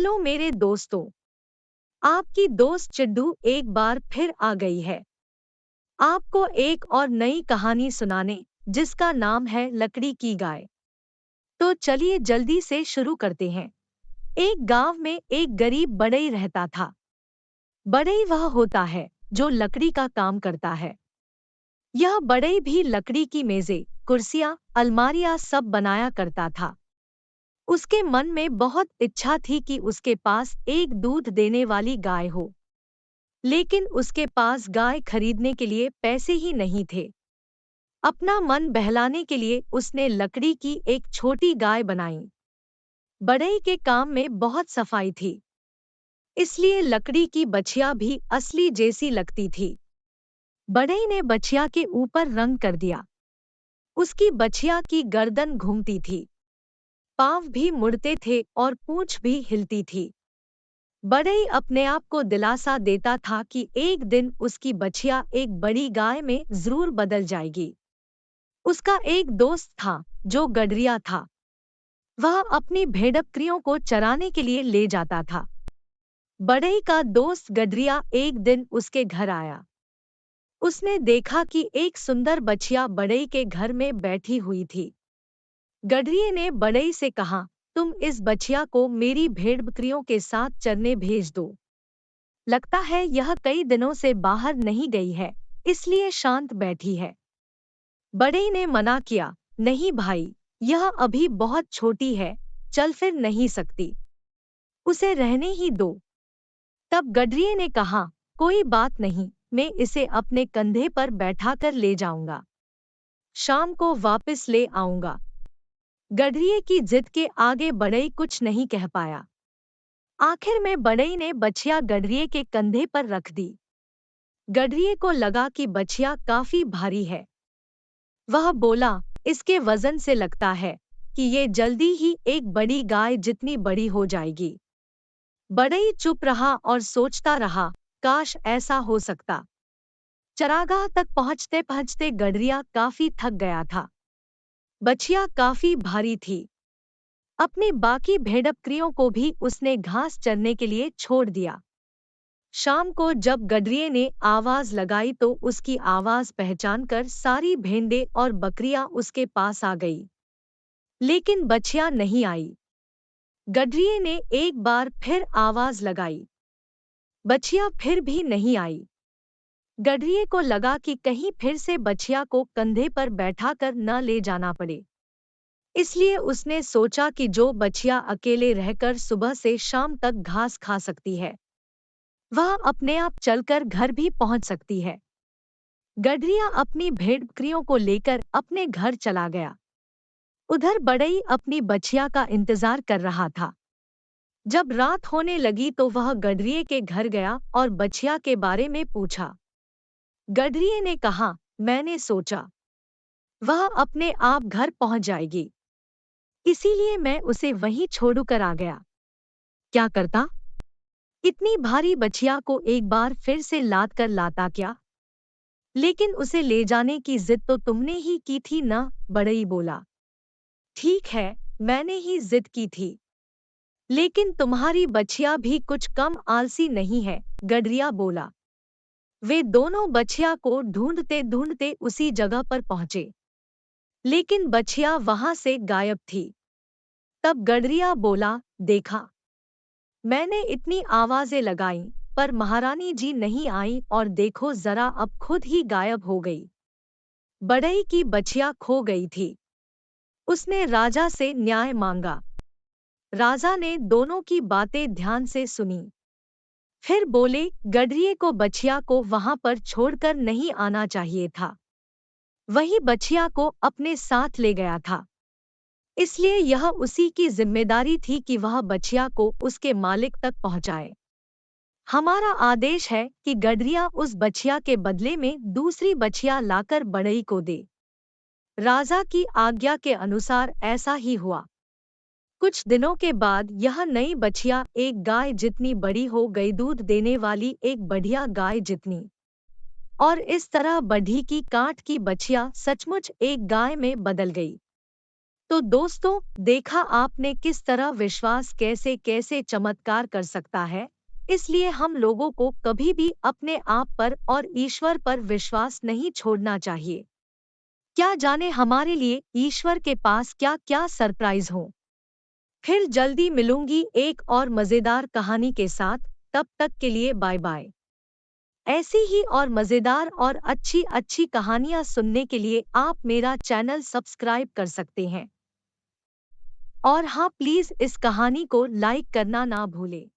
Hello मेरे दोस्तों। आपकी दोस्त चिड्डू एक बार फिर आ गई है आपको एक और नई कहानी सुनाने, जिसका नाम है लकड़ी की गाय। तो चलिए जल्दी से शुरू करते हैं। एक गांव में एक गरीब बढ़ई रहता था। बढ़ई वह होता है जो लकड़ी का काम करता है। यह बढ़ई भी लकड़ी की मेजें, कुर्सियां, अलमारियां सब बनाया करता था। उसके मन में बहुत इच्छा थी कि उसके पास एक दूध देने वाली गाय हो, लेकिन उसके पास गाय खरीदने के लिए पैसे ही नहीं थे। अपना मन बहलाने के लिए उसने लकड़ी की एक छोटी गाय बनाई। बढ़ई के काम में बहुत सफाई थी, इसलिए लकड़ी की बछिया भी असली जैसी लगती थी। बढ़ई ने बछिया के ऊपर रंग कर दिया। उसकी बछिया की गर्दन घूमती थी, पांव भी मुड़ते थे और पूंछ भी हिलती थी। बढ़ई अपने आप को दिलासा देता था कि एक दिन उसकी बछिया एक बड़ी गाय में जरूर बदल जाएगी। उसका एक दोस्त था जो गडरिया था। वह अपनी भेड़बकरियों को चराने के लिए ले जाता था। बढ़ई का दोस्त गडरिया एक दिन उसके घर आया। उसने देखा कि एक सुंदर बछिया बढ़ई के घर में बैठी हुई थी। गडरिये ने बढ़ई से कहा, तुम इस बछिया को मेरी भेड़बकरियों के साथ चरने भेज दो। लगता है यह कई दिनों से बाहर नहीं गई है, इसलिए शांत बैठी है। बढ़ई ने मना किया, नहीं भाई, यह अभी बहुत छोटी है, चल फिर नहीं सकती, उसे रहने ही दो। तब गडरिये ने कहा, कोई बात नहीं, मैं इसे अपने कंधे पर बैठाकर ले जाऊंगा। शाम को वापस ले आऊंगा। गडरिये की जिद के आगे बढ़ई कुछ नहीं कह पाया। आखिर में बढ़ई ने बछिया गडरिये के कंधे पर रख दी। गडरिये को लगा कि बछिया काफी भारी है। वह बोला, इसके वजन से लगता है कि ये जल्दी ही एक बड़ी गाय जितनी बड़ी हो जाएगी। बढ़ई चुप रहा और सोचता रहा, काश ऐसा हो सकता। चरागाह तक पहुंचते पहुंचते गडरिया काफी थक गया था। बछिया काफी भारी थी। अपनी बाकी भेड़बकरियों को भी उसने घास चरने के लिए छोड़ दिया। शाम को जब गडरिये ने आवाज लगाई तो उसकी आवाज पहचानकर सारी भेड़ें और बकरियां उसके पास आ गई। लेकिन बछिया नहीं आई। गडरिये ने एक बार फिर आवाज लगाई। बछिया फिर भी नहीं आई। गडरिये को लगा कि कहीं फिर से बछिया को कंधे पर बैठाकर न ले जाना पड़े। इसलिए उसने सोचा कि जो बछिया अकेले रहकर सुबह से शाम तक घास खा सकती है, वह अपने आप चलकर घर भी पहुंच सकती है। गडरिया अपनी भेड़बकरियों को लेकर अपने घर चला गया। उधर बढ़ई अपनी बछिया का इंतजार कर रहा था। जब रात होने लगी तो वह गडरिये के घर गया और बछिया के बारे में पूछा। गडरिये ने कहा, मैंने सोचा वह अपने आप घर पहुंच जाएगी, इसीलिए मैं उसे वहीं छोड़कर आ गया। क्या करता? इतनी भारी बछिया को एक बार फिर से लाद कर लाता क्या? लेकिन उसे ले जाने की जिद तो तुमने ही की थी ना, बढ़ई बोला। ठीक है, मैंने ही जिद की थी, लेकिन तुम्हारी बछिया भी कुछ कम आलसी नहीं है, गडरिया बोला। वे दोनों बछिया को ढूंढते ढूंढते उसी जगह पर पहुंचे, लेकिन बछिया वहां से गायब थी। तब गडरिया बोला, देखा, मैंने इतनी आवाजें लगाईं, पर महारानी जी नहीं आई और देखो जरा अब खुद ही गायब हो गई। बढ़ई की बछिया खो गई थी। उसने राजा से न्याय मांगा। राजा ने दोनों की बातें ध्यान से सुनी। फिर बोले, गडरिये को बछिया को वहां पर छोड़कर नहीं आना चाहिए था। वही बछिया को अपने साथ ले गया था, इसलिए यह उसी की जिम्मेदारी थी कि वह बछिया को उसके मालिक तक पहुंचाए। हमारा आदेश है कि गडरिया उस बछिया के बदले में दूसरी बछिया लाकर बढ़ई को दे। राजा की आज्ञा के अनुसार ऐसा ही हुआ। कुछ दिनों के बाद यह नई बछिया एक गाय जितनी बड़ी हो गई, दूध देने वाली एक बढ़िया गाय जितनी। और इस तरह बढ़ी की काठ की बछिया सचमुच एक गाय में बदल गई। तो दोस्तों, देखा आपने किस तरह विश्वास कैसे कैसे चमत्कार कर सकता है। इसलिए हम लोगों को कभी भी अपने आप पर और ईश्वर पर विश्वास नहीं छोड़ना चाहिए। क्या जाने हमारे लिए ईश्वर के पास क्या क्या सरप्राइज हो। फिर जल्दी मिलूंगी एक और मजेदार कहानी के साथ। तब तक के लिए बाय बाय। ऐसी ही और मजेदार और अच्छी अच्छी कहानियां सुनने के लिए आप मेरा चैनल सब्सक्राइब कर सकते हैं। और हाँ, प्लीज इस कहानी को लाइक करना ना भूलें।